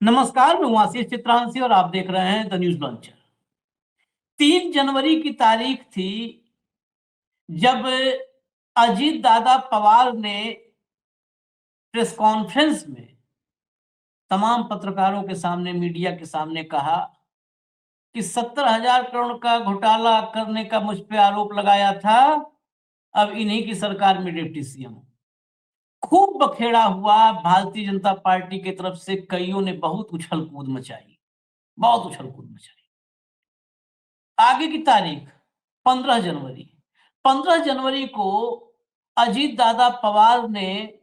नमस्कार, मैं हूं आशीष चित्रांशी और आप देख रहे हैं द न्यूज लॉन्चर। 3 जनवरी की तारीख थी जब अजीत दादा पवार ने प्रेस कॉन्फ्रेंस में तमाम पत्रकारों के सामने, मीडिया के सामने कहा कि 70,000 करोड़ का घोटाला करने का मुझ पे आरोप लगाया था, अब इन्हीं की सरकार में डिप्टी सीएम। खूब बखेड़ा हुआ। भारतीय जनता पार्टी की तरफ से कईयों ने बहुत उछल कूद मचाई, बहुत उछल कूद मचाई। आगे की तारीख 15 जनवरी। 15 जनवरी को अजीत दादा पवार ने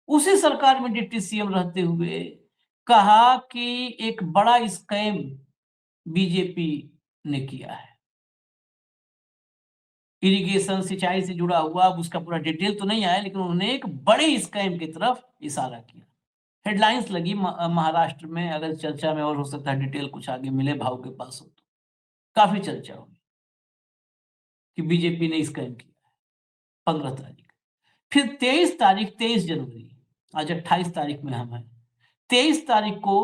उसी सरकार में डिप्टी सीएम रहते हुए कहा कि एक बड़ा स्कैम बीजेपी ने किया है। इरिगेशन, सिंचाई से जुड़ा हुआ, अब उसका पूरा डिटेल तो नहीं आया, लेकिन उन्होंने एक बड़े स्कैम की तरफ इशारा किया। हेडलाइंस लगी महाराष्ट्र में, अगर चर्चा में और हो सकता है डिटेल कुछ आगे मिले, भाव के पास हो तो काफी चर्चा होगी कि बीजेपी ने स्कैम किया है। 15 तारीख, फिर 23 तारीख, 23 जनवरी, आज 28 तारीख में हम हैं। 23 तारीख को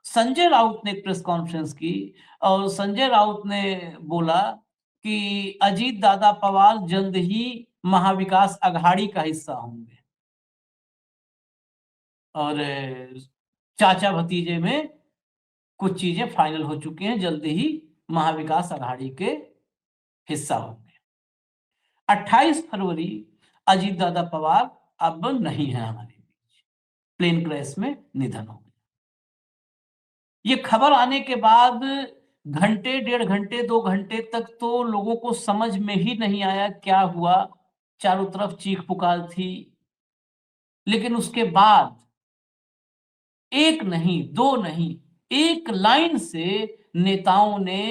संजय राउत ने एक प्रेस कॉन्फ्रेंस की और संजय राउत ने बोला कि अजीत दादा पवार जल्द ही महाविकास अघाड़ी का हिस्सा होंगे और चाचा भतीजे में कुछ चीजें फाइनल हो चुकी हैं, जल्द ही महाविकास अघाड़ी के हिस्सा होंगे। 28 फरवरी अजीत दादा पवार अब नहीं है हमारे बीच, प्लेन क्रैश में निधन हो गया। ये खबर आने के बाद घंटे, 1.5 घंटे, 2 घंटे तक तो लोगों को समझ में ही नहीं आया क्या हुआ। चारों तरफ चीख पुकार थी, लेकिन उसके बाद एक नहीं, दो नहीं, एक लाइन से नेताओं ने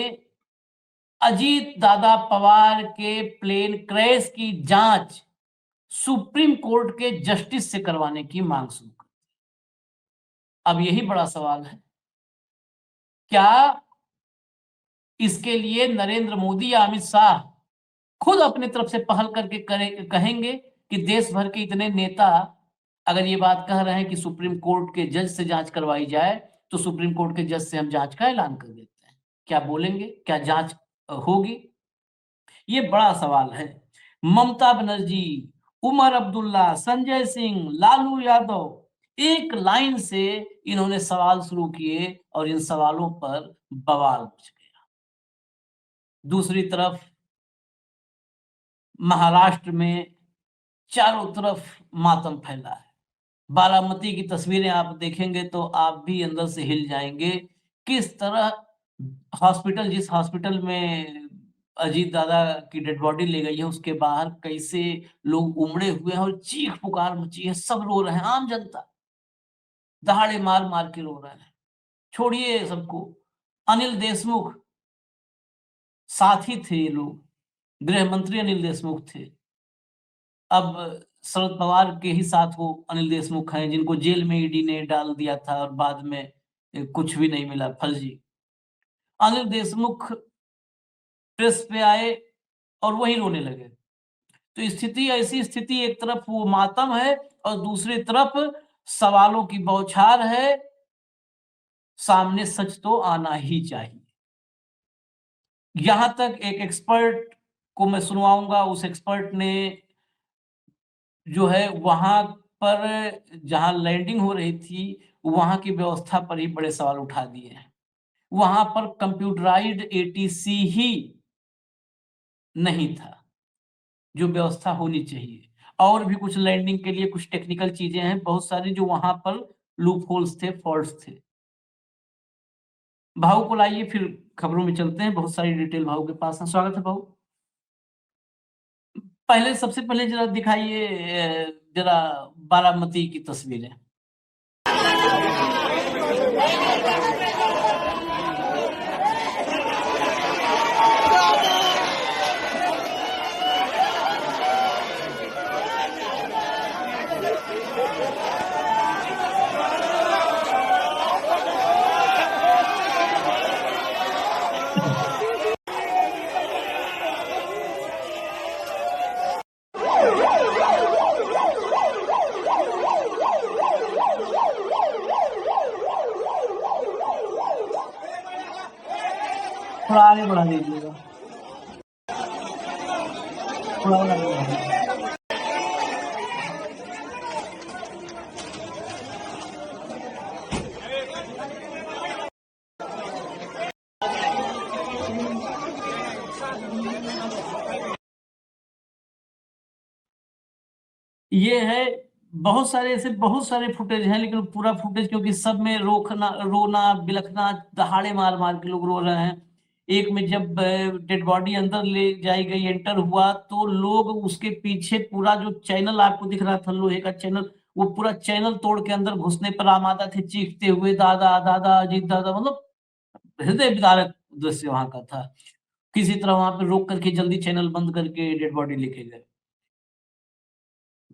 अजीत दादा पवार के प्लेन क्रैश की जांच सुप्रीम कोर्ट के जस्टिस से करवाने की मांग शुरू कर दी। अब यही बड़ा सवाल है, क्या इसके लिए नरेंद्र मोदी या अमित शाह खुद अपने तरफ से पहल करके कहेंगे कि देश भर के इतने नेता अगर ये बात कह रहे हैं कि सुप्रीम कोर्ट के जज से जांच करवाई जाए, तो सुप्रीम कोर्ट के जज से हम जांच का ऐलान कर देते हैं। क्या बोलेंगे? क्या जांच होगी? ये बड़ा सवाल है। ममता बनर्जी, उमर अब्दुल्ला, संजय सिंह, लालू यादव एक लाइन से इन्होंने सवाल शुरू किए और इन सवालों पर बवाल मच गया। दूसरी तरफ महाराष्ट्र में चारों तरफ मातम फैला है। बारामती की तस्वीरें आप देखेंगे तो आप भी अंदर से हिल जाएंगे। किस तरह हॉस्पिटल, जिस हॉस्पिटल में अजीत दादा की डेड बॉडी ले गई है, उसके बाहर कैसे लोग उमड़े हुए हैं और चीख पुकार मची है। सब रो रहे हैं, आम जनता दहाड़े मार मार के रो रहे हैं। छोड़िए सबको, अनिल देशमुख साथी थे, ये लोग, गृह मंत्री अनिल देशमुख थे। अब शरद पवार के ही साथ वो अनिल देशमुख हैं, जिनको जेल में ईडी ने डाल दिया था और बाद में कुछ भी नहीं मिला, फर्जी। अनिल देशमुख प्रेस पे आए और वहीं रोने लगे। तो स्थिति, ऐसी स्थिति, एक तरफ वो मातम है और दूसरी तरफ सवालों की बौछार है। सामने सच तो आना ही चाहिए। यहां तक एक एक्सपर्ट को मैं सुनवाऊंगा। उस एक्सपर्ट ने जो है वहां पर जहां लैंडिंग हो रही थी, वहां की व्यवस्था पर ही बड़े सवाल उठा दिए हैं। वहां पर कंप्यूटराइज्ड एटीसी ही नहीं था, जो व्यवस्था होनी चाहिए। और भी कुछ लैंडिंग के लिए कुछ टेक्निकल चीजें हैं, बहुत सारी, जो वहां पर लूप होल्स थे, फॉल्ट्स थे। भाऊ को लाइए, फिर खबरों में चलते हैं। बहुत सारी डिटेल भाऊ के पास है। स्वागत है भाऊ। पहले, सबसे पहले जरा दिखाइए जरा बारामती की तस्वीरें। थोड़ा आगे बढ़ा दीजिएगा, थोड़ा और आगे बढ़ा दीजिए। ये है, बहुत सारे ऐसे बहुत सारे फुटेज हैं, लेकिन पूरा फुटेज क्योंकि सब में रोना बिलखना, दहाड़े मार मार के लोग रो रहे हैं। एक में जब डेड बॉडी अंदर ले जाई गई, एंटर हुआ, तो लोग उसके पीछे पूरा जो चैनल आपको दिख रहा था, लोहे का चैनल, वो पूरा चैनल तोड़ के अंदर घुसने पर आमादा थे, चीखते हुए दादा दादा अजीत दादा। मतलब हृदय विदारक दृश्य वहां का था। किसी तरह वहां पे रोक करके जल्दी चैनल बंद करके डेड बॉडी लेके गए।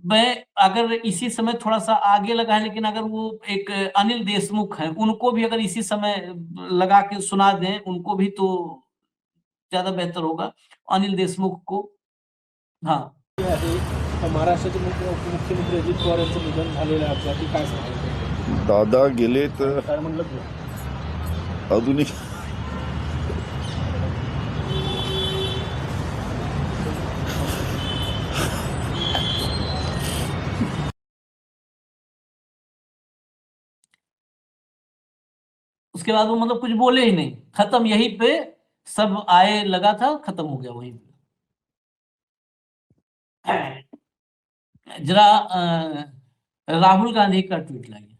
मैं अगर इसी समय थोड़ा-सा आगे लगा है, लेकिन अगर वो एक अनिल देशमुख हैं, उनको भी अगर इसी समय लगा के सुना दें, उनको भी तो ज़्यादा बेहतर होगा। अनिल देशमुख को हाँ, महाराष्ट्राचे मुख्यमंत्री अजित पवार यांचं निधन झालेलं आहे अपघाती, काय सांगाल? दादा गेले तर काय म्हणलं ते? अजूनही उसके बाद वो मतलब कुछ बोले ही नहीं, खत्म यहीं पे सब आए, लगा था, खत्म हो गया वहीं पे। जरा राहुल गांधी का ट्वीट लाइए।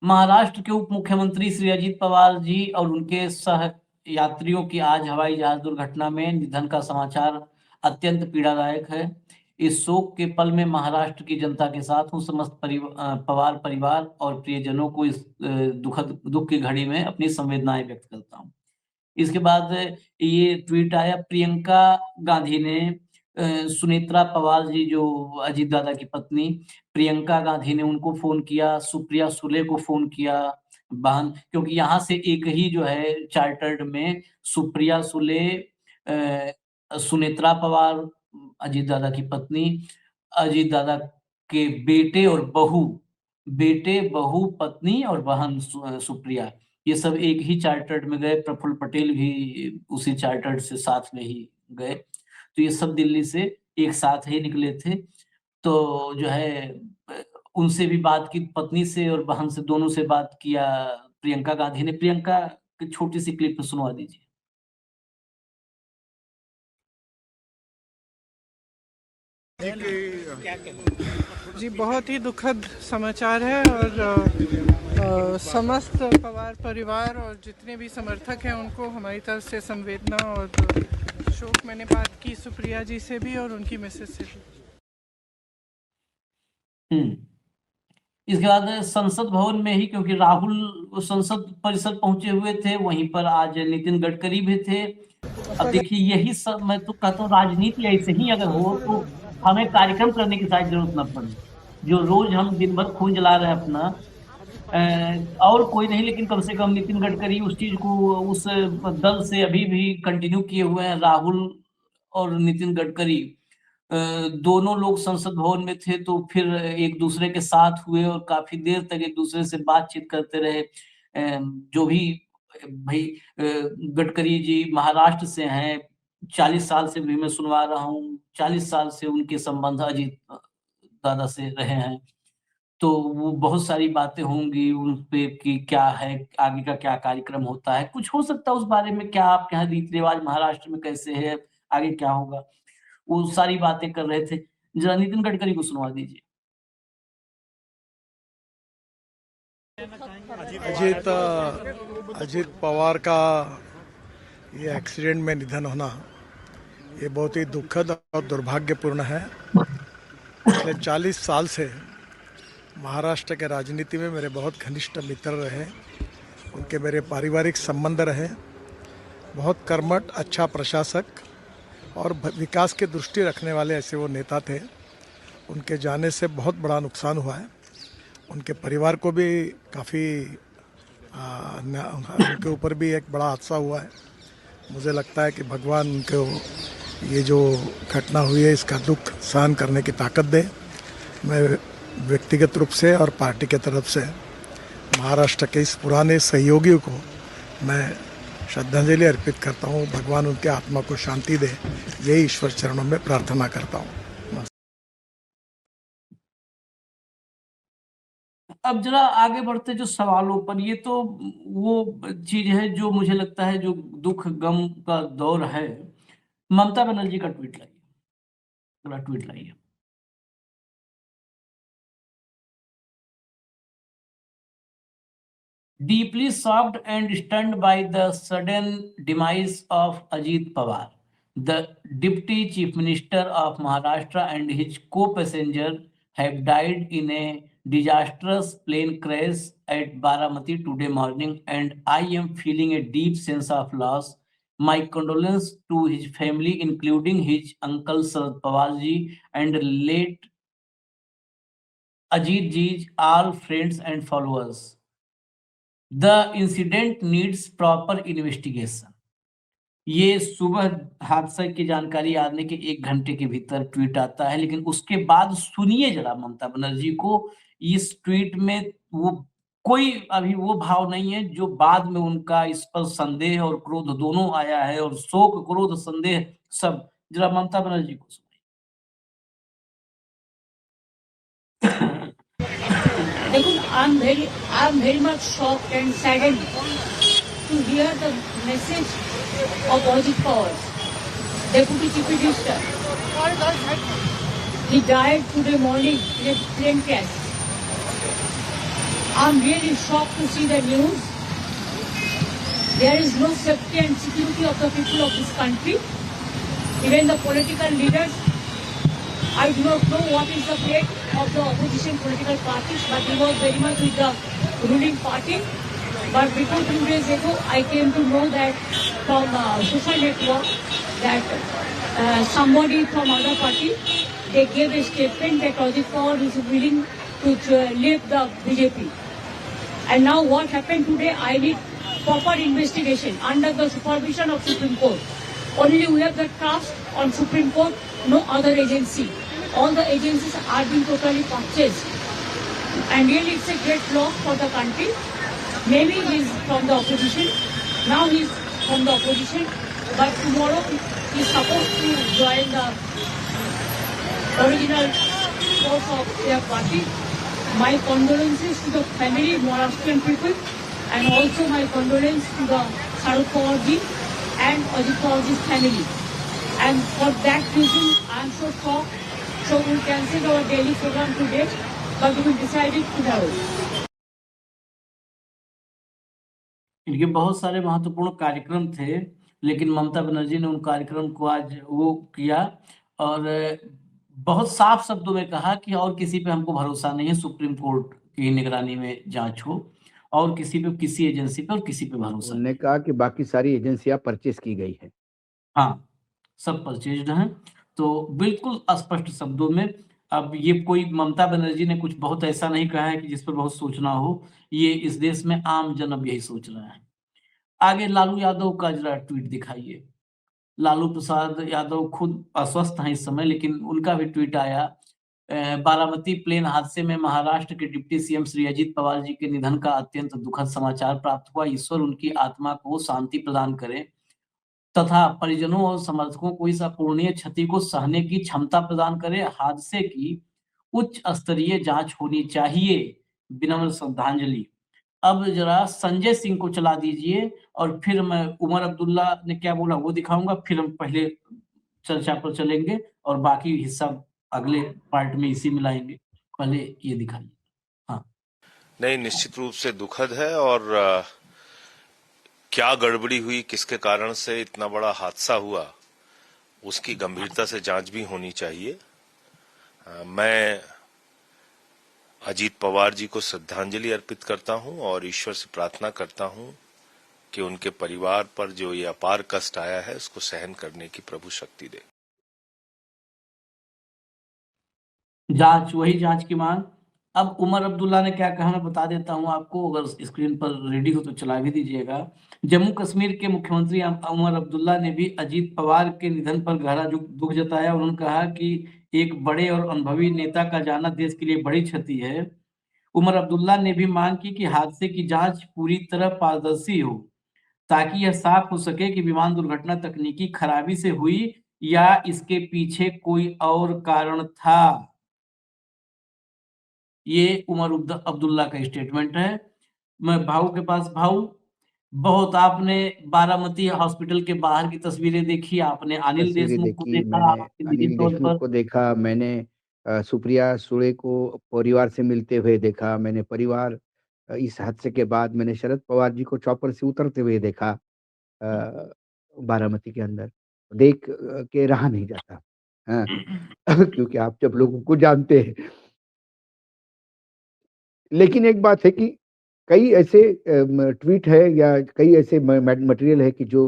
महाराष्ट्र के उप मुख्यमंत्री श्री अजित पवार जी और उनके सह यात्रियों की आज हवाई जहाज दुर्घटना में निधन का समाचार अत्यंत पीड़ादायक है। इस शोक के पल में महाराष्ट्र की जनता के साथ हूँ। समस्त पवार परिवार और प्रियजनों को इस दुख की घड़ी में अपनी संवेदनाएं व्यक्त करता हूँ। इसके बाद ये ट्वीट आया, प्रियंका गांधी ने सुनेत्रा पवार जी जो अजीत दादा की पत्नी प्रियंका गांधी ने उनको फोन किया, सुप्रिया सुले को फोन किया, बहन, क्योंकि यहाँ से एक ही जो है चार्टर्ड में सुप्रिया सुले, सुनेत्रा पवार अजीत दादा की पत्नी, अजीत दादा के बेटे बहू पत्नी और बहन सुप्रिया, ये सब एक ही चार्टर्ड में गए। प्रफुल्ल पटेल भी उसी चार्टर्ड से साथ में ही गए। तो ये सब दिल्ली से एक साथ ही निकले थे। तो जो है उनसे भी बात की, पत्नी से और बहन से, दोनों से बात किया प्रियंका गांधी ने। प्रियंका की छोटी सी क्लिप में सुनवा दीजिए। जी, बहुत ही दुखद समाचार है और समस्त पवार परिवार और जितने भी समर्थक हैं उनको हमारी तरफ से संवेदना और शोक। मैंने बात की सुप्रिया जी से भी और उनकी मिसेस से भी। इसके बाद संसद भवन में ही, क्योंकि राहुल संसद परिसर पहुंचे हुए थे, वहीं पर आज नितिन गडकरी भी थे। अब देखिए यही सब, मैं तो कहता हूँ राजनीति ऐसे ही अगर हो तो हमें कार्यक्रम करने की शायद जरूरत न पड़े। जो रोज हम दिन भर खून जला रहे हैं अपना, और कोई नहीं, लेकिन कम से कम नितिन गडकरी उस चीज को, उस दल से अभी भी कंटिन्यू किए हुए हैं। राहुल और नितिन गडकरी दोनों लोग संसद भवन में थे, तो फिर एक दूसरे के साथ हुए और काफी देर तक एक दूसरे से बातचीत करते रहे। जो भी भाई, गडकरी जी महाराष्ट्र से हैं, 40 साल से भी मैं सुनवा रहा हूँ, 40 साल से उनके संबंध अजीत दादा से रहे हैं। तो वो बहुत सारी बातें होंगी उन पे कि क्या है आगे का, क्या कार्यक्रम होता है, कुछ हो सकता है उस बारे में, क्या आपके यहाँ रीति रिवाज महाराष्ट्र में कैसे है, आगे क्या होगा, वो सारी बातें कर रहे थे। जरा नितिन गडकरी को सुनवा दीजिए। अजीत पवार का ये एक्सीडेंट में निधन होना, ये बहुत ही दुखद और दुर्भाग्यपूर्ण है। पिछले 40 साल से महाराष्ट्र के राजनीति में मेरे बहुत घनिष्ठ मित्र रहे, उनके मेरे पारिवारिक संबंध रहे। बहुत कर्मठ, अच्छा प्रशासक और विकास की दृष्टि रखने वाले ऐसे वो नेता थे। उनके जाने से बहुत बड़ा नुकसान हुआ है। उनके परिवार को भी काफ़ी, उनके ऊपर भी एक बड़ा हादसा हुआ है। मुझे लगता है कि भगवान उनको ये जो घटना हुई है इसका दुख सहन करने की ताकत दे। मैं व्यक्तिगत रूप से और पार्टी के तरफ से महाराष्ट्र के इस पुराने सहयोगियों को मैं श्रद्धांजलि अर्पित करता हूँ। भगवान उनके आत्मा को शांति दे, यही ईश्वर चरणों में प्रार्थना करता हूँ। अब जरा आगे बढ़ते जो सवालों पर, ये तो वो चीज है जो मुझे लगता है जो दुख गम का दौर है। ममता बनर्जी का ट्वीट लाइए, अगला ट्वीट लाइए। Deeply shocked and stunned by the sudden demise of Ajit Pawar, the Deputy Chief Minister of Maharashtra and his co-passenger have died in a disastrous plane crash at Baramati today morning, and I am feeling a deep sense of loss. My condolences to his family, including his uncle Sharad Pawar ji and late Ajit ji, all friends and followers. The incident needs proper investigation. ये सुबह हादसे की जानकारी आने के 1 घंटे के भीतर ट्वीट आता है, लेकिन उसके बाद सुनिए जरा ममता बनर्जी को। इस ट्वीट में वो कोई अभी वो भाव नहीं है जो बाद में उनका इस पर संदेह और क्रोध दोनों आया है, और शोक, क्रोध, संदेह सब। जरा ममता बनर्जी को सुनिए। देखो, I am very much shocked and saddened to hear the message of Ajit Pawar, Deputy Chief Minister. He died today morning in a plane crash. I am really shocked to see the news. There is no safety and security of the people of this country. Even the political leaders, I do not know what is the fate of the opposition political parties, but he was very much with the ruling party. But before 2 days ago, I came to know that from social network that somebody from other party, they gave a statement that Ajit Pawar is willing to leave the BJP. And now what happened today, I need proper investigation under the supervision of Supreme Court. Only we have the trust on Supreme Court, no other agency. All the agencies are being totally purchased. And really it's a great loss for the country. Maybe he is from the opposition. Now he is from the opposition. But tomorrow he is supposed to join the original force of their party. My condolences to the family, Maharashtrian people, and also my condolences to the Sharad Pawar ji and Ajit Pawar ji's family. And for that reason, I am so shocked. So we cancelled our daily program today, but we decided tomorrow. इनके बहुत सारे महत्वपूर्ण कार्यक्रम थे, लेकिन ममता बनर्जी ने उन कार्यक्रम को आज वो किया और बहुत साफ शब्दों में कहा कि और किसी पे हमको भरोसा नहीं है, सुप्रीम कोर्ट की निगरानी में जांच हो, और किसी पे, किसी एजेंसी पे और किसी पे भरोसा नहीं। उन्होंने कहा कि बाकी सारी एजेंसियां परचेज की गई है। हाँ, सब परचेज्ड हैं। तो बिल्कुल स्पष्ट शब्दों में, अब ये कोई ममता बनर्जी ने कुछ बहुत ऐसा नहीं कहा है कि जिस पर बहुत सोचना हो। ये इस देश में आम जन अब यही सोच रहा है। आगे लालू यादव का जरा ट्वीट दिखाइए। लालू प्रसाद यादव खुद अस्वस्थ हैं इस समय, लेकिन उनका भी ट्वीट आया। बारामती प्लेन हादसे में महाराष्ट्र के डिप्टी सीएम श्री अजित पवार जी के निधन का अत्यंत दुखद समाचार प्राप्त हुआ। ईश्वर उनकी आत्मा को शांति प्रदान करे तथा परिजनों और समर्थकों को इस अपूरणीय क्षति को सहने की क्षमता प्रदान करे। हादसे की उच्च स्तरीय जांच होनी चाहिए। विनम्र श्रद्धांजलि। अब जरा संजय सिंह को चला दीजिए और फिर मैं उमर अब्दुल्ला ने क्या बोला वो दिखाऊंगा, फिर हम पहले चर्चा पर चलेंगे और बाकी हिस्सा अगले पार्ट में इसी में लाएंगे। पहले ये दिखाइए। हाँ, नहीं, निश्चित रूप से दुखद है और क्या गड़बड़ी हुई, किसके कारण से इतना बड़ा हादसा हुआ, उसकी गंभीरता से जांच भी होनी चाहिए। मैं अजीत पवार जी को श्रद्धांजलि अर्पित करता हूं और ईश्वर से प्रार्थना करता हूं कि उनके परिवार पर जो ये अपार कष्ट आया है उसको सहन करने की प्रभु शक्ति दे। जांच, वही जांच की मांग। अब उमर अब्दुल्ला ने क्या कहा मैं बता देता हूं आपको, अगर स्क्रीन पर रेडी हो तो चला भी दीजिएगा। जम्मू कश्मीर के मुख्यमंत्री उमर अब्दुल्ला ने भी अजीत पवार के निधन पर गहरा दुख जताया। उन्होंने कहा कि एक बड़े और अनुभवी नेता का जाना देश के लिए बड़ी क्षति है। उमर अब्दुल्ला ने भी मांग की कि हादसे की जांच पूरी तरह पारदर्शी हो, ताकि यह साफ हो सके कि विमान दुर्घटना तकनीकी खराबी से हुई या इसके पीछे कोई और कारण था। ये उमर अब्दुल्ला का स्टेटमेंट है। मैं भाऊ के पास भाऊ, बहुत आपने बारामती हॉस्पिटल के बाहर की तस्वीरें देखी, आपने अनिल तस्वीरें देशमुख को देखी, देखा, मैंने आपके निजी अनिल तौर देशमुख पर। को देखा, मैंने सुप्रिया सुळे को परिवार से मिलते हुए देखा, मैंने परिवार इस हादसे के बाद मैंने शरद पवार जी को चॉपर से उतरते हुए देखा बारामती के अंदर। देख के रहा नहीं जाता। हाँ, क्योंकि आप जब लोगों को जानते हैं। लेकिन एक बात है कि कई ऐसे ट्वीट है या कई ऐसे मटेरियल है कि जो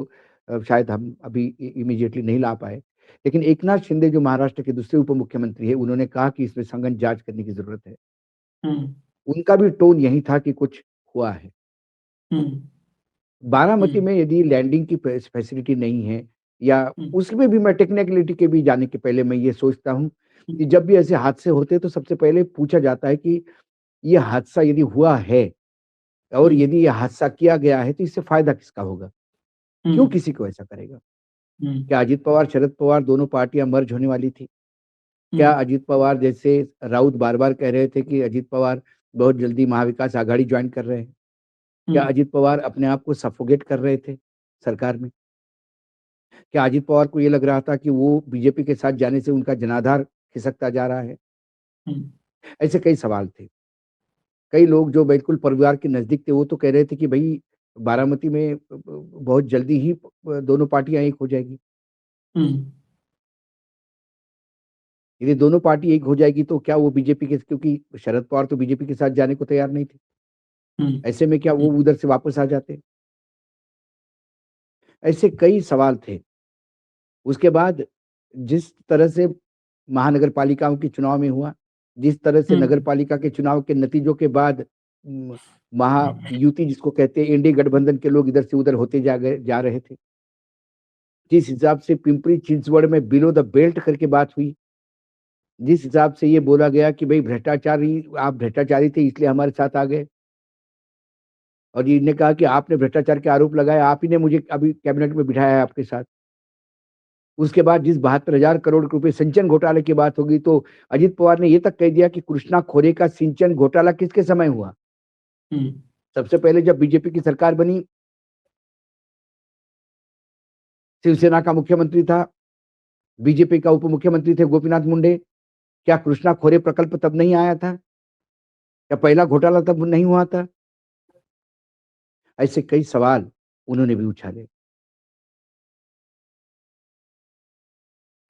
शायद हम अभी इमीडिएटली नहीं ला पाए। लेकिन एकनाथ शिंदे जो महाराष्ट्र के दूसरे उप मुख्यमंत्री है, उन्होंने कहा कि इसमें सघन जांच करने की ज़रूरत है। हुँ, उनका भी टोन यही था कि कुछ हुआ है। हुँ, बारामती हुँ, में यदि लैंडिंग की फैसिलिटी नहीं है या हुँ, उसमें भी मैं टेक्निकलिटी के भी जाने के पहले मैं ये सोचता हूँ हुँ, कि जब भी ऐसे हादसे होते हैं तो सबसे पहले पूछा जाता है कि ये हादसा यदि हुआ है और हुँ, यदि ये हादसा किया गया है तो इससे फ़ायदा किसका होगा? हुँ, क्यों किसी को ऐसा करेगा? हुँ, क्या अजित पवार, शरद पवार दोनों पार्टियाँ मर्ज होने वाली थी? हुँ, क्या अजित पवार जैसे राउत बार-बार कह रहे थे कि अजित पवार बहुत जल्दी महाविकास आघाड़ी जॉइन कर रहे हैं? हुँ, क्या अजित पवार अपने आप को सफोकेट कर रहे थे सरकार में? क्या अजित पवार को ये लग रहा था कि वो बीजेपी के साथ जाने से उनका जनाधार खिसकता जा रहा है? हुँ, ऐसे कई सवाल थे। कई लोग जो बिल्कुल परिवार के नज़दीक थे, वो तो कह रहे थे कि भई बारामती में बहुत जल्दी ही दोनों पार्टियाँ एक हो जाएगी। हुँ, यदि दोनों पार्टी एक हो जाएगी तो क्या वो बीजेपी के क्योंकि शरद पवार तो बीजेपी के साथ जाने को तैयार नहीं थे। हुँ, ऐसे में क्या हुँ, वो उधर से वापस आ जाते? ऐसे कई सवाल थे। उसके बाद जिस तरह से महानगर पालिकाओं के चुनाव में हुआ, जिस तरह से हुँ, नगर पालिका के चुनाव के नतीजों के बाद महायुति जिसको कहते हैं इंडी गठबंधन के लोग इधर से उधर होते जा रहे थे। जिस हिसाब से पिंपरी चिंचवड़ में बिलो द बेल्ट करके बात हुई, जिस हिसाब से ये बोला गया कि भई आप भ्रष्टाचारी थे इसलिए हमारे साथ आ गए और इन्होंने कहा कि आपने भ्रष्टाचार के आरोप लगाए, आप ही ने मुझे अभी कैबिनेट में बिठाया है आपके साथ। उसके बाद जिस 72,000 करोड़ रुपए सिंचन घोटाले की बात होगी तो अजित पवार ने ये तक कह दिया कि कृष्णा खोरे का सिंचन घोटाला किसके समय हुआ? हुँ, सबसे पहले जब बीजेपी की सरकार बनी, शिवसेना का मुख्यमंत्री था, बीजेपी का उप मुख्यमंत्री थे गोपीनाथ मुंडे। क्या कृष्णा खोरे प्रकल्प तब नहीं आया था? क्या पहला घोटाला तब नहीं हुआ था? ऐसे कई सवाल उन्होंने भी उछाले।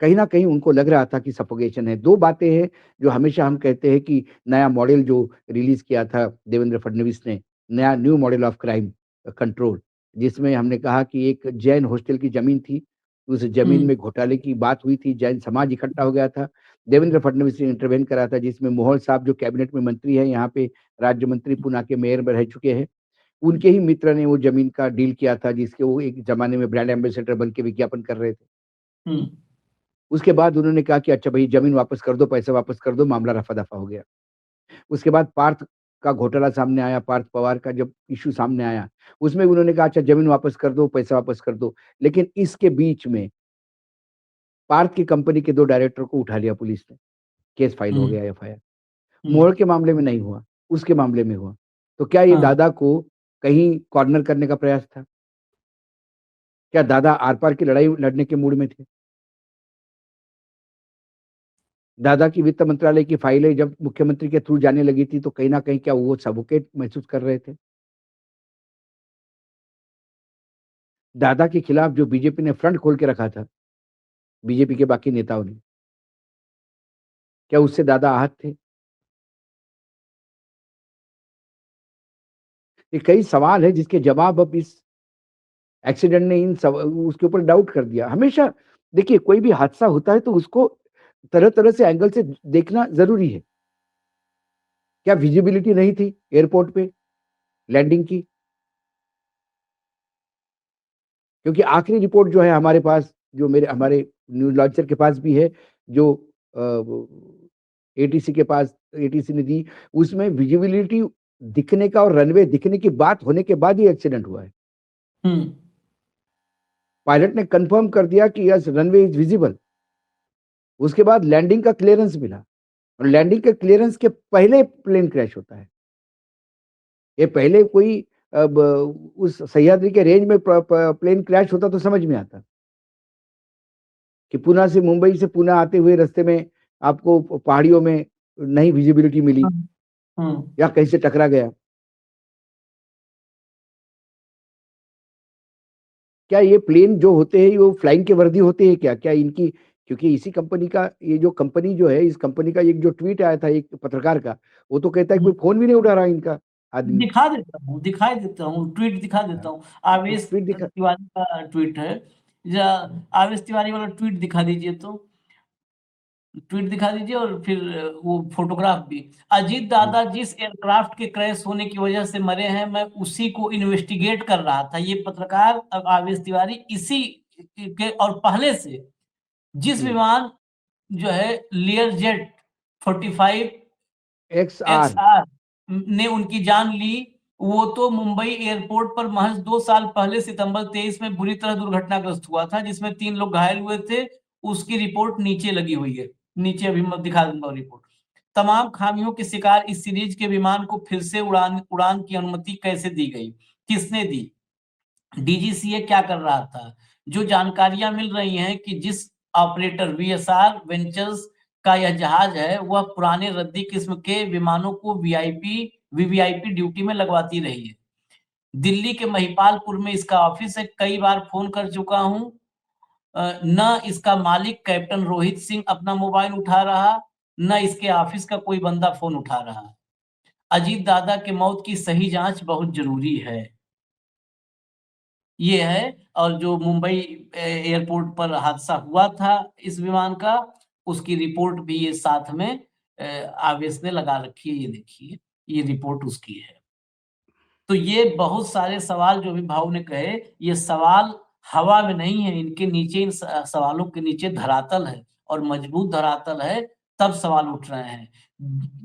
कहीं न कहीं उनको लग रहा था कि सफोकेशन है। 2 बातें हैं जो हमेशा हम कहते हैं कि नया मॉडल जो रिलीज़ किया था देवेंद्र फडणवीस ने, नया new model of crime control जिसमें हमने कहा कि एक जैन हॉस्टल की ज़मीन थी, उस हुँ, ज़मीन में घोटाले की बात हुई थी, जैन समाज इकट्ठा हो गया था। देवेंद्र फडणवीस ने इंटरवेन करा था जिसमें मोहन साहब जो कैबिनेट में मंत्री हैं, यहाँ पे राज्य मंत्री पुणा के मेयर में रह चुके हैं। उनके ही मित्र ने वो ज़मीन का डील किया था जिसके वो एक ज़माने में ब्रांड एम्बेसडर बन के विज्ञापन कर रहे थे। हुँ, उसके बाद उन्होंने कहा कि अच्छा भई ज़मीन वापस कर दो, पैसे वापस कर दो, मामला रफ़ा-दफ़ा हो गया। उसके बाद पार्थ का घोटाला सामने आया, पार्थ पवार का जब इश्यू सामने आया, उसमें भी उन्होंने कहा अच्छा ज़मीन वापस कर दो, पैसा वापस कर दो। लेकिन इसके बीच में पार्थ की कंपनी के 2 डायरेक्टर को उठा लिया पुलिस ने, केस फाइल हो हुँ, गया एफआईआर। हुँ, मोहर के मामले में नहीं हुआ, उसके मामले में हुआ। तो क्या ये हाँ, दादा को कहीं कॉर्नर करने का प्रयास था? क्या दादा आर-पार की लड़ाई लड़ने के मूड में थे? दादा की वित्त मंत्रालय की फाइलें जब मुख्यमंत्री के थ्रू जाने लगी थी, तो कहीं न कहीं क्या वो सफोकेट महसूस कर रहे थे? दादा के खिलाफ जो बीजेपी ने फ्रंट खोल के रखा था, बीजेपी के बाकी नेताओं ने, क्या उससे दादा आहत थे? ये कई सवाल हैं जिसके जवाब अब इस एक्सीडेंट ने उसके ऊपर डाउट कर दिया। हमेशा देखिए कोई भी हादसा होता है तो उसको तरह-तरह से एंगल से देखना ज़रूरी है। क्या विजिबिलिटी नहीं थी एयरपोर्ट पे लैंडिंग की? क्योंकि आखिरी रिपोर्ट जो है हमारे पास, जो मेरे हमारे न्यूज़ लॉन्चर के पास भी है, जो वो एटीसी के पास, एटीसी ने दी, उसमें विजिबिलिटी दिखने का और रनवे दिखने की बात होने के बाद ही एक्सीडेंट हुआ है। पायलट ने कंफर्म कर दिया कि यस रनवे इज विजिबल, उसके बाद लैंडिंग का क्लियरेंस मिला, और लैंडिंग के क्लियरेंस के पहले प्लेन क्रैश होता है। ये पहले कोई अब उस सह्याद्री के रेंज में प्लेन क्रैश होता तो समझ में आता कि पुणे से मुंबई से पुणे आते हुए रास्ते में आपको पहाड़ियों में नहीं विजिबिलिटी मिली या कहीं से टकरा गया। क्या ये प्लेन जो होते हैं वो फ्लाइंग के वर्दी होते हैं क्या? क्या इनकी, क्योंकि इसी कंपनी का ये जो कंपनी जो है, इस कंपनी का एक जो ट्वीट आया था एक पत्रकार का, वो तो कहता है कि कोई फोन भी नहीं उठा रहा इनका आदमी। दिखाई देता हूँ ट्वीट दिखा देता हूँ। आवेश ट्वीट दिखा, तिवारी का ट्वीट है, आवेश तिवारी वाला ट्वीट दिखा दीजिए, तो ट्वीट दिखा दीजिए और फिर वो फोटोग्राफ भी। अजीत दादा जिस एयरक्राफ्ट के क्रैश होने की वजह से मरे हैं, मैं उसी को इन्वेस्टिगेट कर रहा था। ये पत्रकार आवेश तिवारी इसी के, और पहले से जिस विमान जो है लेयर जेट 45 XR ने उनकी जान ली, वो तो मुंबई एयरपोर्ट पर महज 2 साल पहले सितंबर 23 में बुरी तरह दुर्घटनाग्रस्त हुआ था, जिसमें 3 लोग घायल हुए थे। उसकी रिपोर्ट नीचे लगी हुई है, नीचे अभी मैं दिखा दूंगा रिपोर्ट। तमाम खामियों के शिकार इस सीरीज के विमान को फिर से उड़ान की अनुमति कैसे दी गई, किसने दी, डीजीसीए क्या कर रहा था? जो जानकारियां मिल रही हैं कि जिस ऑपरेटर वीएसआर वेंचर्स का यह जहाज है, वह पुराने रद्दी किस्म के विमानों को वीवीआईपी ड्यूटी में लगवाती रही है। दिल्ली के महिपालपुर में इसका ऑफिस है, कई बार फोन कर चुका हूं, न इसका मालिक कैप्टन रोहित सिंह अपना मोबाइल उठा रहा, न इसके ऑफिस का कोई बंदा फोन उठा रहा। अजीत दादा के मौत की सही जांच बहुत जरूरी है। ये है, और जो मुंबई एयरपोर्ट पर हादसा हुआ था इस विमान का, उसकी रिपोर्ट भी ये साथ में आवेश ने लगा रखी है। ये देखिए, ये रिपोर्ट उसकी है। तो ये बहुत सारे सवाल जो भी भाव ने कहे, ये सवाल हवा में नहीं है, इनके नीचे, इन सवालों के नीचे धरातल है, और मजबूत धरातल है, तब सवाल उठ रहे हैं।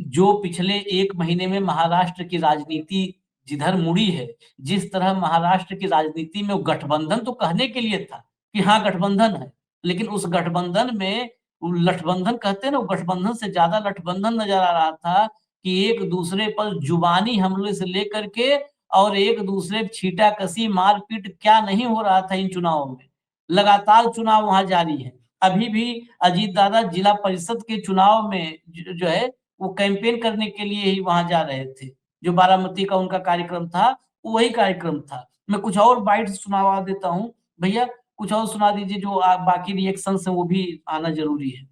जो पिछले 1 महीने में महाराष्ट्र की राजनीति जिधर मुड़ी है, जिस तरह महाराष्ट्र की राजनीति में गठबंधन तो कहने के लिए था कि हाँ गठबंधन है, लेकिन उस गठबंधन में लठबंधन कहते हैं ना, गठबंधन से ज्यादा लठबंधन नजर आ रहा था कि एक दूसरे पर जुबानी हमले से लेकर के और एक दूसरे छीटा कसी मारपीट क्या नहीं हो रहा था इन चुनावों में। लगातार चुनाव वहां जारी है। अभी भी अजीत दादा जिला परिषद के चुनाव में जो है वो कैंपेन करने के लिए ही वहां जा रहे थे। जो बारामती का उनका कार्यक्रम था, वही कार्यक्रम था। मैं कुछ और बाइट सुनावा देता हूँ भैया, कुछ और सुना दीजिए, जो बाकी रिएक्शन है वो भी आना जरूरी है।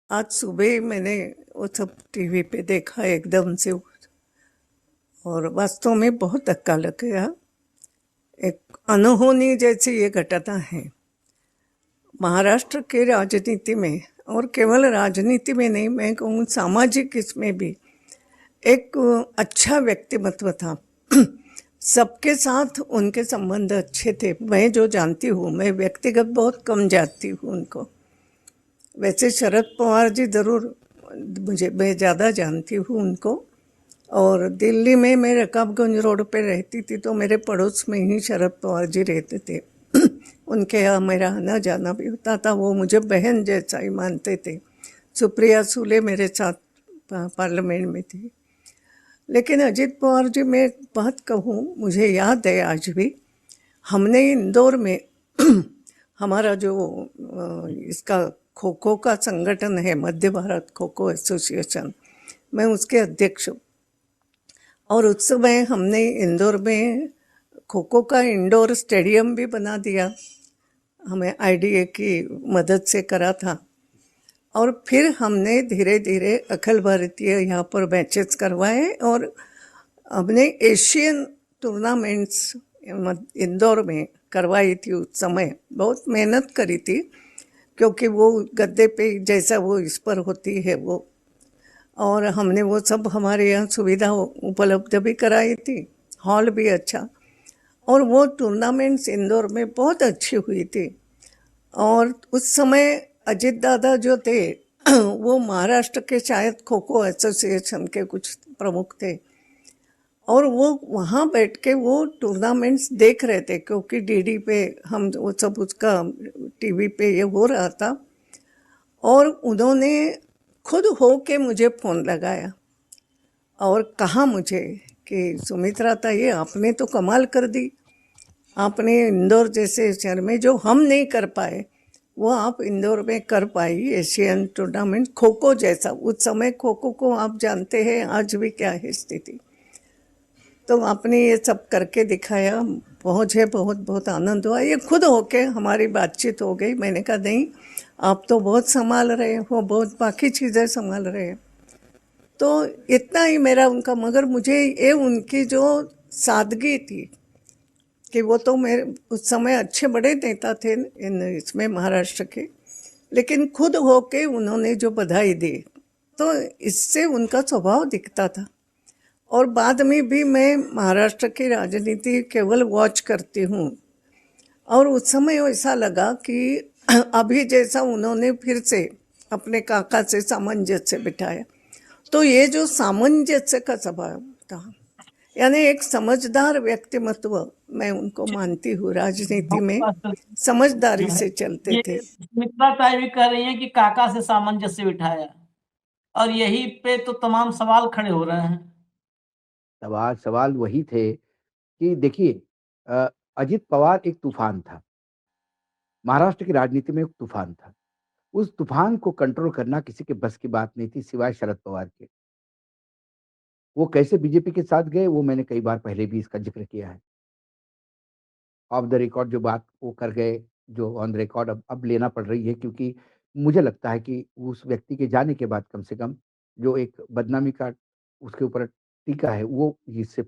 आज सुबह मैंने वो सब टीवी पे देखा एकदम से, और वास्तव में बहुत धक्का लग गया। एक अनहोनी जैसी ये घटना है महाराष्ट्र के राजनीति में, और केवल राजनीति में नहीं, मैं कहूँ सामाजिक इसमें भी एक अच्छा व्यक्तिमत्व था। सबके साथ उनके संबंध अच्छे थे। मैं जो जानती हूँ, मैं व्यक्तिगत बहुत कम जानती हूँ उनको। वैसे शरद पवार जी ज़रूर मैं ज़्यादा जानती हूँ उनको। और दिल्ली में मैं रकाबगंज रोड पे रहती थी, तो मेरे पड़ोस में ही शरद पवार जी रहते थे। उनके यहाँ मेरा आना जाना भी होता था। वो मुझे बहन जैसा ही मानते थे। सुप्रिया सूले मेरे साथ पार्लियामेंट में थी। लेकिन अजीत पवार जी, मैं बात कहूँ, मुझे याद है आज भी, हमने इंदौर में हमारा जो इसका खो खो का संगठन है, मध्य भारत खो खो एसोसिएशन, मैं उसके अध्यक्ष हूँ। और उस समय हमने इंदौर में खो खो का इंडोर स्टेडियम भी बना दिया, हमें आईडीए की मदद से करा था। और फिर हमने धीरे धीरे अखिल भारतीय यहाँ पर मैचेस करवाए, और हमने एशियन टूर्नामेंट्स इंदौर में करवाई थी। उस समय बहुत मेहनत करी थी, क्योंकि वो गद्दे पे जैसा वो इस पर होती है वो, और हमने वो सब हमारे यहाँ सुविधा उपलब्ध भी कराई थी, हॉल भी अच्छा। और वो टूर्नामेंट्स इंदौर में बहुत अच्छी हुई थी। और उस समय अजित दादा जो थे वो महाराष्ट्र के शायद खो खो एसोसिएशन के कुछ प्रमुख थे, और वो वहाँ बैठ के वो टूर्नामेंट्स देख रहे थे, क्योंकि डीडी पे हम वो सब उसका टीवी पे ये हो रहा था। और उन्होंने खुद हो के मुझे फ़ोन लगाया और कहा मुझे कि सुमित्रा ताई, आपने तो कमाल कर दी, आपने इंदौर जैसे शहर में जो हम नहीं कर पाए वो आप इंदौर में कर पाई। एशियन टूर्नामेंट खो खो जैसा, उस समय खो खो को आप जानते हैं आज भी क्या है स्थिति। तो आपने ये सब करके दिखाया, मुझे बहुत बहुत आनंद हुआ। ये खुद होके हमारी बातचीत हो गई। मैंने कहा नहीं, आप तो बहुत संभाल रहे हो, बहुत बाकी चीज़ें संभाल रहे हैं। तो इतना ही मेरा उनका, मगर मुझे ये उनकी जो सादगी थी कि वो तो मेरे उस समय अच्छे बड़े नेता थे इसमें महाराष्ट्र के, लेकिन खुद होके उन्होंने जो बधाई दी, तो इससे उनका स्वभाव दिखता था। और बाद में भी मैं महाराष्ट्र की राजनीति केवल वॉच करती हूँ, और उस समय ऐसा लगा कि अभी जैसा उन्होंने फिर से अपने काका से सामंजस्य बिठाया, तो ये जो सामंजस्य का स्वभाव था, यानी एक समझदार व्यक्तिमत्व मैं उनको मानती हूँ। राजनीति में समझदारी से चलते ये थे। सुमित्रा ताई भी कह रही हैं कि काका से सामंजस्य बिठाया, और यही पे तो तमाम सवाल खड़े हो रहे हैं। सवाल वही थे कि देखिए, अजित पवार एक तूफान था, महाराष्ट्र की राजनीति में एक तूफान था। उस तूफान को कंट्रोल करना किसी के बस की बात नहीं थी सिवाय शरद पवार के। वो कैसे बीजेपी के साथ गए वो मैंने कई बार पहले भी इसका जिक्र किया है। ऑफ द रिकॉर्ड जो बात वो कर गए, जो ऑन द रिकॉर्ड अब लेना पड़ रही है, क्योंकि मुझे लगता है कि उस व्यक्ति के जाने के बाद कम से कम जो एक बदनामी का उसके ऊपर टीका है, वो इससे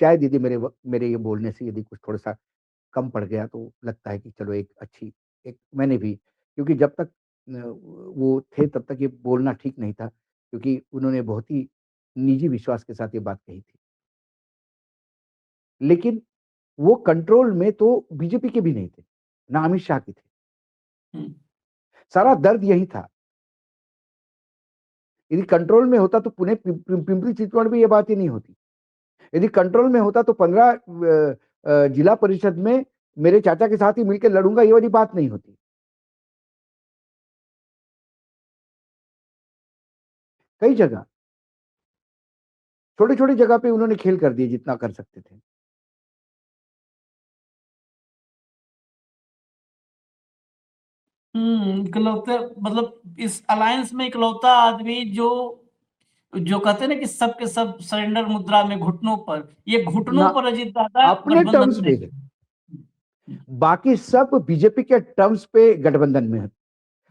शायद यदि मेरे ये बोलने से यदि कुछ थोड़ा-सा कम पड़ गया, तो लगता है कि चलो एक मैंने भी, क्योंकि जब तक वो थे तब तक ये बोलना ठीक नहीं था, क्योंकि उन्होंने बहुत ही निजी विश्वास के साथ ये बात कही थी। लेकिन वो कंट्रोल में तो बीजेपी के भी नहीं थे, ना अमित शाह के थे। हम्म, सारा दर्द यही था। यदि कंट्रोल में होता तो पुणे पिंपरी चिंचवड़ में ये बात ही नहीं होती। यदि कंट्रोल में होता तो 15 जिला परिषद में मेरे चाचा के साथ ही मिलकर लड़ूंगा, ये वाली बात नहीं होती। कई जगह छोटे-छोटे जगह पे उन्होंने खेल कर दिए जितना कर सकते थे। इकलौते, मतलब इस अलायंस में इकलौता आदमी जो जो कहते हैं ना कि सब के सब सरेंडर मुद्रा में घुटनों पर, ये घुटनों ना पर अजित दादा अपने गठबंधन टर्म्स में पे रहे। है। बाकी सब बीजेपी के टर्म्स पे गठबंधन में है।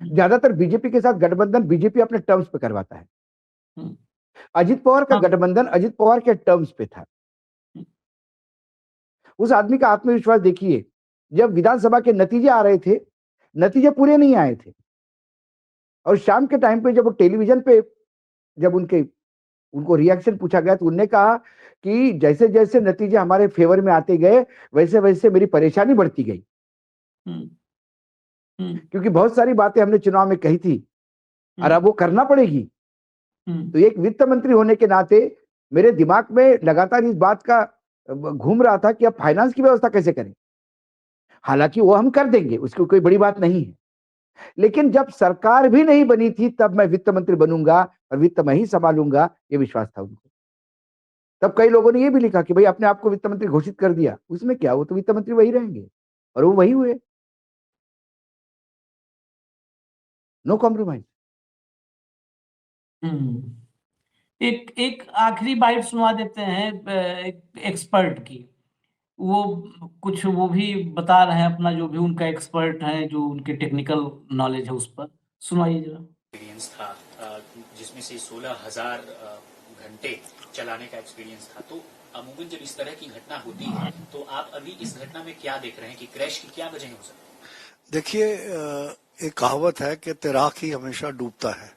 ज्यादातर बीजेपी के साथ गठबंधन बीजेपी अपने टर्म्स पे करवाता है। हम्म, अजित पवार का हाँ। गठबंधन अजित पवार के टर्म्स पे था। उस आदमी का आत्मविश्वास देखिए, जब विधानसभा के नतीजे आ रहे थे, नतीजे पूरे नहीं आए थे, और शाम के टाइम पे जब वो टेलीविजन पे जब उनको रिएक्शन पूछा गया, तो उन्होंने कहा कि जैसे जैसे नतीजे हमारे फेवर में आते गए, वैसे वैसे मेरी परेशानी बढ़ती गई, हम्म, हम्म, क्योंकि बहुत सारी बातें हमने चुनाव में कही थी और अब वो करना पड़ेगी। तो एक वित्त मंत्री होने के नाते मेरे दिमाग में लगातार इस बात का घूम रहा था कि अब फाइनेंस की व्यवस्था कैसे करें। हालांकि वो हम कर देंगे, उसकी कोई बड़ी बात नहीं है, लेकिन जब सरकार भी नहीं बनी थी तब मैं वित्त मंत्री बनूंगा और वित्त मैं ही संभालूंगा, ये विश्वास था उनको। तब कई लोगों ने ये भी लिखा कि भाई अपने आप को वित्त मंत्री घोषित कर दिया, उसमें क्या, वो तो वित्त मंत्री वही रहेंगे, और वो वही हुए। No compromise. एक एक आखिरी बाइट सुनवा देते हैं एक्सपर्ट की। वो कुछ वो भी बता रहे हैं अपना, जो भी उनका एक्सपर्ट है, जो उनके टेक्निकल नॉलेज है, उस पर सुनाइए जरा। एक्सपीरियंस था, जिसमें से 16,000 घंटे चलाने का एक्सपीरियंस था। तो अमूमन जब इस तरह की घटना होती है तो आप अभी इस घटना में क्या देख रहे हैं कि क्रैश की क्या वजह हो सकती है? देखिए, एक कहावत है कि तैराक ही हमेशा डूबता है।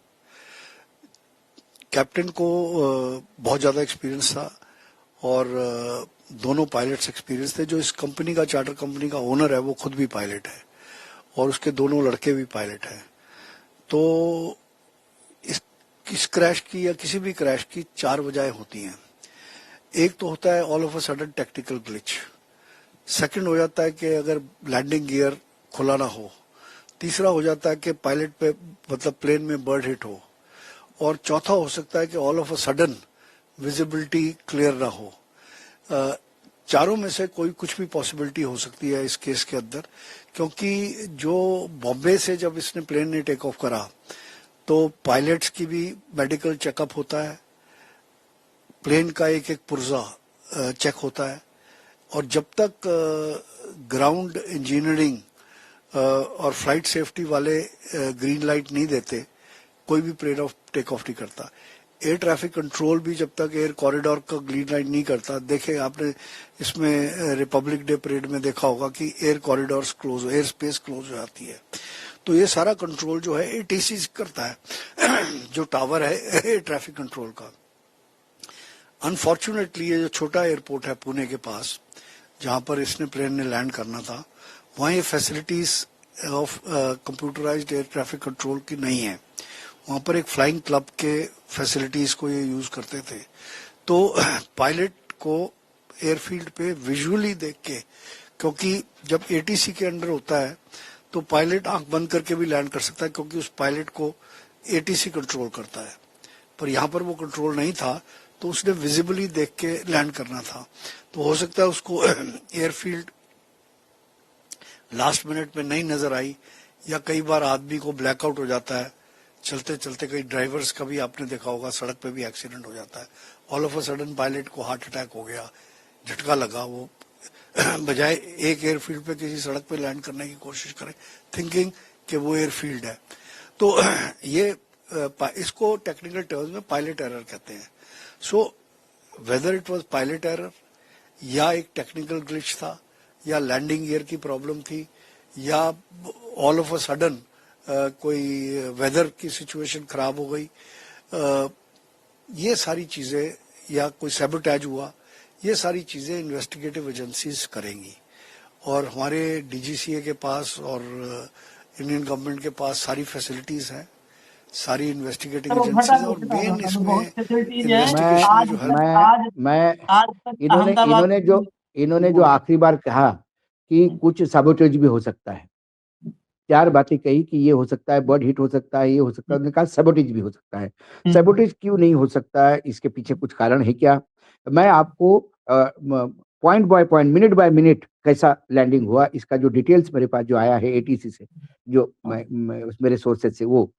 कैप्टन को बहुत ज़्यादा एक्सपीरियंस था, और दोनों पायलट्स एक्सपीरियंस थे। जो इस कंपनी का, चार्टर कंपनी का ओनर है, वो खुद भी पायलट है, और उसके दोनों लड़के भी पायलट हैं। तो इस क्रैश की या किसी भी क्रैश की 4 वजह होती हैं। एक तो होता है all of a sudden technical glitch, second हो जाता है कि अगर लैंडिंग गियर खुला ना हो, तीसरा हो जाता है कि पायलट पे मतलब प्लेन में बर्ड हिट हो, और चौथा हो सकता है कि all of a sudden visibility clear ना हो। चारों में से कोई कुछ भी पॉसिबिलिटी हो सकती है इस केस के अंदर, क्योंकि जो बॉम्बे से जब इसने प्लेन ने टेक ऑफ करा तो पायलट्स की भी मेडिकल चेकअप होता है, प्लेन का एक एक पुर्जा चेक होता है, और जब तक ग्राउंड इंजीनियरिंग और फ्लाइट सेफ्टी वाले ग्रीन लाइट नहीं देते, कोई भी प्लेन ऑफ टेक ऑफ नहीं करता। एयर ट्रैफिक कंट्रोल भी जब तक एयर कॉरिडोर का ग्रीन लाइट नहीं करता, देखे आपने इसमें रिपब्लिक डे परेड में देखा होगा कि air corridors close, air space close हो जाती है। तो ये सारा कंट्रोल जो है एटीसी करता है जो टावर है एयर ट्रैफिक कंट्रोल का। अनफॉर्चुनेटली ये जो छोटा एयरपोर्ट है पुणे के पास, जहां पर इसने प्लेन ने लैंड करना था, वहां ये facilities of computerised air traffic control की नहीं है। वहां पर एक फ्लाइंग क्लब के फैसिलिटीज को ये यूज करते थे। तो पायलट को एयरफील्ड पे विजुअली देख के, क्योंकि जब एटीसी के अंडर होता है तो पायलट आंख बंद करके भी लैंड कर सकता है, क्योंकि उस पायलट को एटीसी कंट्रोल करता है। पर यहाँ पर वो कंट्रोल नहीं था, तो उसने विजिबली देख के लैंड करना था। तो हो सकता है उसको एयरफील्ड लास्ट मिनट में नहीं नजर आई, या कई बार आदमी को ब्लैकआउट हो जाता है चलते चलते। कई ड्राइवर्स का भी आपने देखा होगा, सड़क पे भी एक्सीडेंट हो जाता है। All of a sudden pilot को हार्ट अटैक हो गया, झटका लगा, वो बजाय एक एयरफील्ड पे किसी सड़क पे लैंड करने की कोशिश करे, थिंकिंग कि वो एयरफील्ड है। तो ये इसको टेक्निकल टर्म्स में पायलट एरर कहते हैं। So whether it was pilot error, या एक टेक्निकल ग्लिच था, या लैंडिंग गियर की प्रॉब्लम थी, या ऑल ऑफ अ सडन कोई वेदर की सिचुएशन खराब हो गई, ये सारी चीजें, या कोई सैबोटेज हुआ, ये सारी चीजें इन्वेस्टिगेटिव एजेंसीज करेंगी। और हमारे डीजीसीए के पास और इंडियन गवर्नमेंट के पास सारी फैसिलिटीज हैं, सारी इन्वेस्टिगेटिव एजेंसीज, और मेन इसमें इन्होंने जो आखिरी बार कहा कि कुछ सैबोटेज भी हो सकता है, 4 बातें कही कि ये हो सकता है, बर्ड हिट हो सकता है, ये हो सकता है, उन्होंने कहा सैबोटेज भी हो सकता है। सैबोटेज क्यों नहीं हो सकता है, इसके पीछे कुछ कारण है क्या? मैं आपको point by point, minute by minute कैसा लैंडिंग हुआ, इसका जो डिटेल्स मेरे पास जो आया है एटीसी से, जो मेरे सोर्सेज से, वो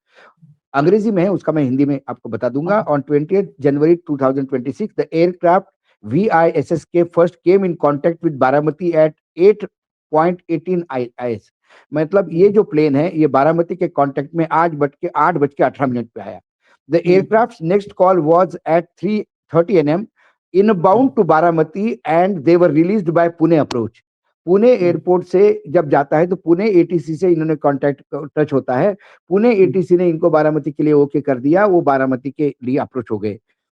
अंग्रेजी में है, उसका मैं हिंदी में आपको बता दूंगा। On 20 January 2026 the aircraft VISSK first came in contact with Baramati at 8.18 IS। मतलब ये जो प्लेन है, ये बारामती के कांटेक्ट में 8:18 पे आया। The aircraft next call was at 3:30 AM inbound to Baramati and they were released by Pune approach. Pune airport से जब जाता है तो पुणे एटीसी से इन्होंने कांटेक्ट टच होता है, पुणे एटीसी ने इनको बारामती के लिए ओके कर दिया, वो बारामती के लिए अप्रोच हो गए।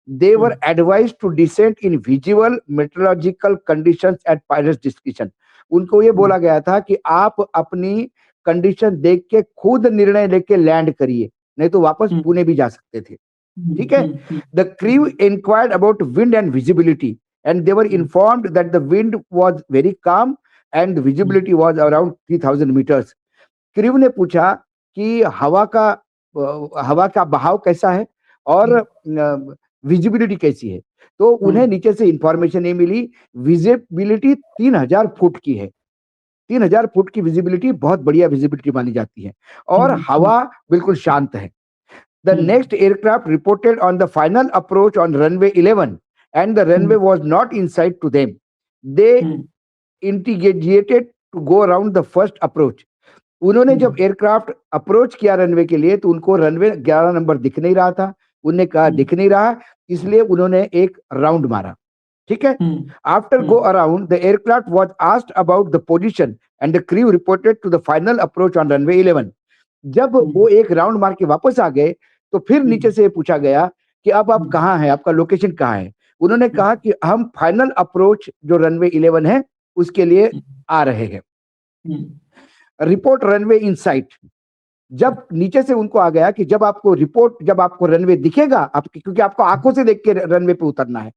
They were advised to descend in visual meteorological conditions at pilot's discretion। उनको ये बोला गया था कि आप अपनी कंडीशन देख के खुद निर्णय लेके लैंड करिए, नहीं तो वापस पुणे भी जा सकते थे। ठीक है। The crew inquired about wind and visibility and they were informed that the wind was very calm and the visibility was around 3000 meters। Crew ने पूछा कि हवा का बहाव कैसा है और विजिबिलिटी कैसी है, तो उन्हें नीचे से इंफॉर्मेशन नहीं मिली। विजिबिलिटी 3000 फुट की है, 3000 फुट की विजिबिलिटी बहुत बढ़िया विजिबिलिटी मानी जाती है, और हवा बिल्कुल शांत है। The next aircraft reported on the final approach on runway 11 and the runway was not in sight to them. They integrated to go around the first approach. उन्होंने जब एयरक्राफ्ट अप्रोच किया रनवे के लिए तो उनको रनवे 11 नंबर दिख नहीं रहा था, उन्होंने कहा दिख नहीं रहा, इसलिए उन्होंने एक राउंड मारा। ठीक है। After go around the aircraft was asked about the position and the crew reported to the final approach on runway 11। जब वो एक राउंड मार के वापस आ गए तो फिर नीचे से पूछा गया कि अब आप कहाँ हैं, आपका लोकेशन कहाँ है। उन्होंने कहा कि हम फाइनल अप्रोच जो रनवे 11 है उसके लिए आ रहे हैं। रिपोर्ट रनवे इन साइट। जब नीचे से उनको आ गया कि जब आपको रनवे दिखेगा, क्योंकि आपको आंखों से देख के रनवे पे उतरना है,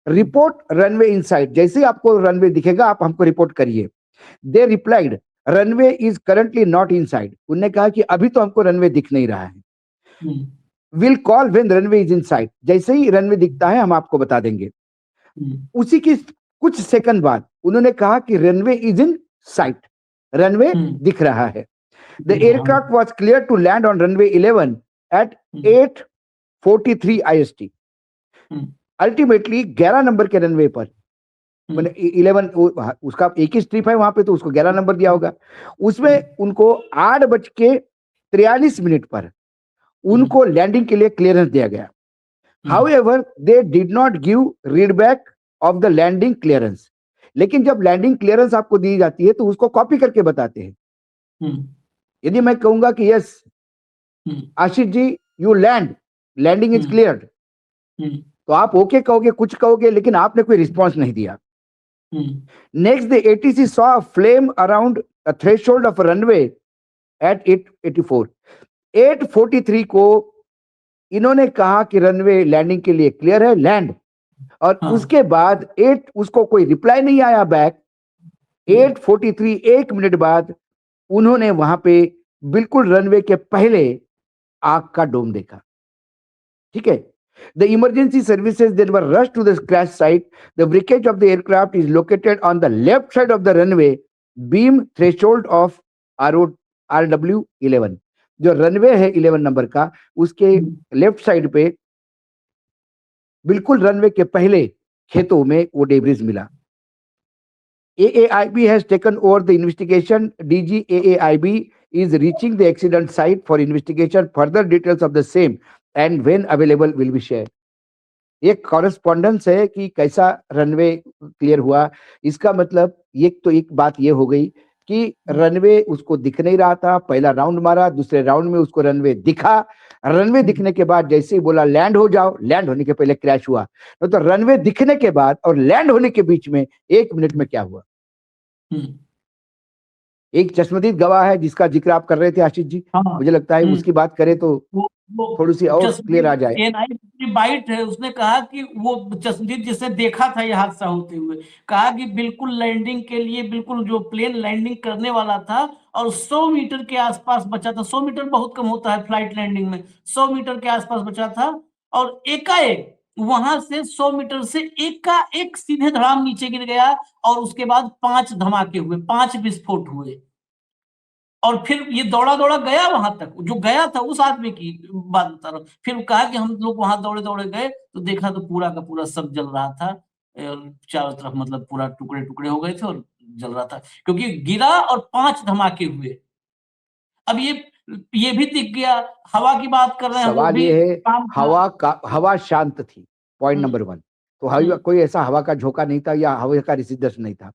रिपोर्ट रनवे इन साइट, जैसे ही आपको रनवे दिखेगा आप हमको रिपोर्ट करिए। They replied runway is currently not in site. उन्होंने कहा कि अभी तो हमको रनवे दिख नहीं रहा है। Will call when runway is in site, जैसे ही रनवे दिखता है हम आपको बता देंगे। उसी की कुछ सेकंड बाद उन्होंने कहा कि runway is in sight, runway दिख रहा है। The aircraft was clear to land on runway 11 at 8:43 IST। Ultimately 11 नंबर के रनवे पर, मैंने 11 उसका एक ही स्ट्रिप है वहां पे, तो उसको 11 नंबर दिया होगा। उसमें उनको 8:43 पर उनको लैंडिंग के लिए क्लियरेंस दिया गया। However they did not give readback of the landing clearance. लेकिन जब लैंडिंग क्लियरेंस आपको दी जाती है तो उसको कॉपी करके बताते हैं। यदि मैं कहूंगा कि yes Ashish ji you landing is cleared, तो आप ओके कहोगे, कुछ कहोगे, लेकिन आपने कोई रिस्पॉन्स नहीं दिया। Next the ATC saw a flame around a threshold of runway at 8:84। 8:43 को इन्होंने कहा कि रनवे लैंडिंग के लिए क्लियर है, लैंड। और उसके बाद उसको कोई रिप्लाई नहीं आया बैक। 8:43 1 मिनट बाद उन्होंने वहां पे बिल्कुल रनवे के पहले आग का डोम देखा। ठीक है। The emergency services then were rushed to the crash site. The wreckage of the aircraft is located on the left side of the runway beam threshold of RW11। जो रनवे है 11 नंबर का, उसके लेफ्ट साइड पे बिल्कुल runway के पहले खेतों में वो डेब्रिज मिला। AAIB has taken over the investigation. DG AAIB is reaching the accident site for investigation. Further details of the same and when available will be shared। एक कॉरेस्पॉन्डेंस है कि कैसा रनवे क्लियर हुआ। इसका मतलब एक बात ये हो गई कि रनवे उसको दिख नहीं रहा था। पहला राउंड मारा, दूसरे राउंड में उसको रनवे दिखा। रनवे दिखने के बाद जैसे ही बोला लैंड हो जाओ, लैंड होने के पहले क्रैश हुआ। तो रनवे दिखने के बाद और लैंड होने के बीच में 1 मिनट में क्या हुआ। एक चश्मदीद गवाह है जिसका जिक्र आप कर रहे थे आशीष जी, मुझे लगता है उसकी बात करें तो थोड़ी सी और क्लियर आ जाए। बाइट है, उसने कहा कि वो चश्मदीद जिसने देखा था ये हादसा होते हुए, कहा कि बिल्कुल लैंडिंग के लिए, बिल्कुल जो प्लेन लैंडिंग करने वाला था और 100 मीटर के आसपास बचा था। 100 मीटर बहुत कम होता है फ्लाइट लैंडिंग में, 100 मीटर के आसपास बचा था और एकाएक वहां से 100 मीटर से एकाएक सीधे धड़ाम नीचे गिर गया और उसके बाद 5 धमाके हुए, 5 विस्फोट हुए। और फिर ये दौड़ा दौड़ा गया वहां तक, जो गया था उस आदमी की बात बता रहा हूं। फिर कहा कि हम लोग वहां दौड़े दौड़े गए तो देखा तो पूरा का पूरा सब जल रहा था, चारों तरफ, मतलब पूरा टुकड़े टुकड़े हो गए थे और जल रहा था, क्योंकि गिरा और 5 धमाके हुए। अब ये भी दिख गया। हवा की बात कर रहे हैं, सवाल ये है, हवा शांत थी, पॉइंट नंबर 1। तो कोई ऐसा हवा का झोंका नहीं था या हवा का रिसिडस नहीं था।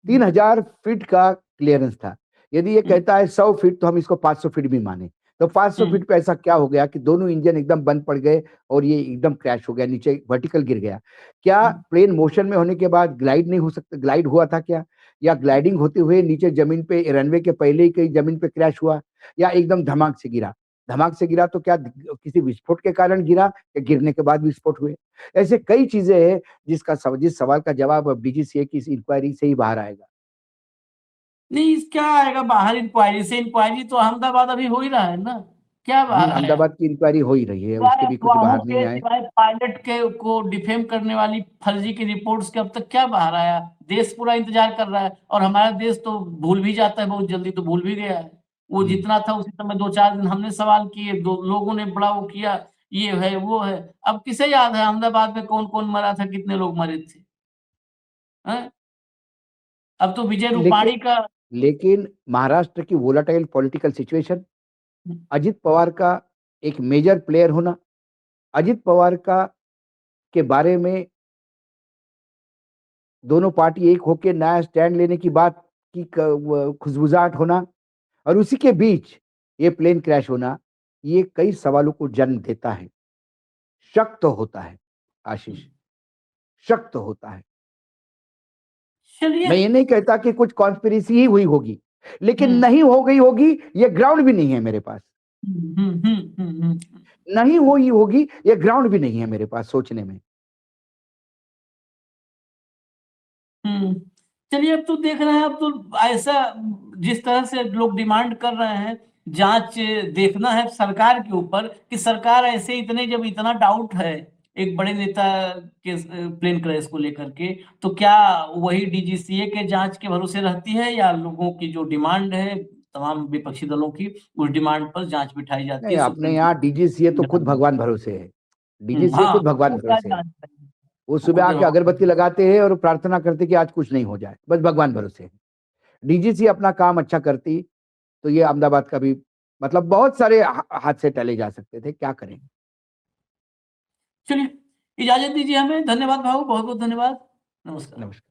3000 फीट का क्लियरेंस था। यदि ये कहता है 100 फीट तो हम इसको 500 फीट भी माने। तो 500 फीट पे ऐसा क्या हो गया कि दोनों इंजन एकदम बंद पड़ गए और ये एकदम क्रैश हो गया, नीचे वर्टिकल गिर गया। क्या प्लेन मोशन में होने के बाद ग्लाइड नहीं हो सकता? ग्लाइड हुआ था क्या, या ग्लाइडिंग होते हुए नीचे जमीन पे रनवे के पहले ही कहीं जमीन पे क्रैश हुआ, या एकदम धमाक से गिरा? धमाक से गिरा तो क्या किसी विस्फोट के कारण गिरा या गिरने के बाद विस्फोट हुए? ऐसे कई चीजें हैं जिस सवाल का जवाब अब DGCA की इस इंक्वायरी से ही बाहर आएगा। नहीं, क्या आएगा बाहर इंक्वायरी से? इंक्वायरी तो अहमदाबाद अभी हो ही रहा है ना, क्या बाहर आया? अहमदाबाद की इंक्वायरी हो ही रही है, उसके भी कुछ बाहर नहीं आए। पायलट को डिफेम करने वाली फर्जी की रिपोर्ट्स के अब तक क्या बाहर आया? देश पूरा इंतजार कर रहा है और हमारा देश तो भूल भी जाता है, बहुत जल्दी तो भूल भी गया है। वो जितना था उसी समय 2-4 दिन हमने सवाल किए, 2 लोगों ने बड़ा वो किया, ये है वो है। अब किसे याद है अहमदाबाद में कौन कौन मरा था, कितने लोग मरे थे? अब तो विजय रूपाणी का, लेकिन महाराष्ट्र की volatile political situation, Ajit Pawar का एक मेजर प्लेयर होना, अजित पवार का के बारे में दोनों पार्टी एक होकर नया स्टैंड लेने की बात की खुशबुजाहट होना, और उसी के बीच ये प्लेन क्रैश होना, ये कई सवालों को जन्म देता है। शक तो होता है आशीष, शक तो होता है। मैं ये नहीं कहता कि कुछ कॉन्स्पिरेसी ही हुई होगी, लेकिन नहीं हो गई होगी, ये ग्राउंड भी नहीं है मेरे पास। नहीं हुई होगी, ये ग्राउंड भी नहीं है मेरे पास सोचने में। चलिए, अब तो देख रहे हैं, अब तो ऐसा जिस तरह से लोग डिमांड कर रहे हैं, जांच देखना है सरकार के ऊपर कि सरकार ऐसे इतने, जब इतना डाउट है एक बड़े नेता के प्लेन क्रैश को लेकर के, तो क्या वही डीजीसीए के जांच के भरोसे रहती है, या लोगों की जो डिमांड है तमाम विपक्षी दलों की, उस डिमांड पर जांच बिठाई जाती नहीं, है? अपने यहाँ डीजीसीए तो खुद भगवान भरोसे है। डीजीसीए हाँ, खुद भगवान वो क्या भरोसे है। जांच करेंगे? वो सुबह आके अगरबत्ती लगाते हैं और प्रार्थना करते कि आज कुछ नहीं हो जाए, बस भगवान भरोसे है। डीजीसी अपना काम अच्छा करती तो ये अहमदाबाद का भी मतलब बहुत सारे हादसे टले जा सकते थे। क्या करें? चलिए, इजाजत दीजिए हमें। धन्यवाद भाऊ, बहुत बहुत धन्यवाद। नमस्कार। नमस्कार।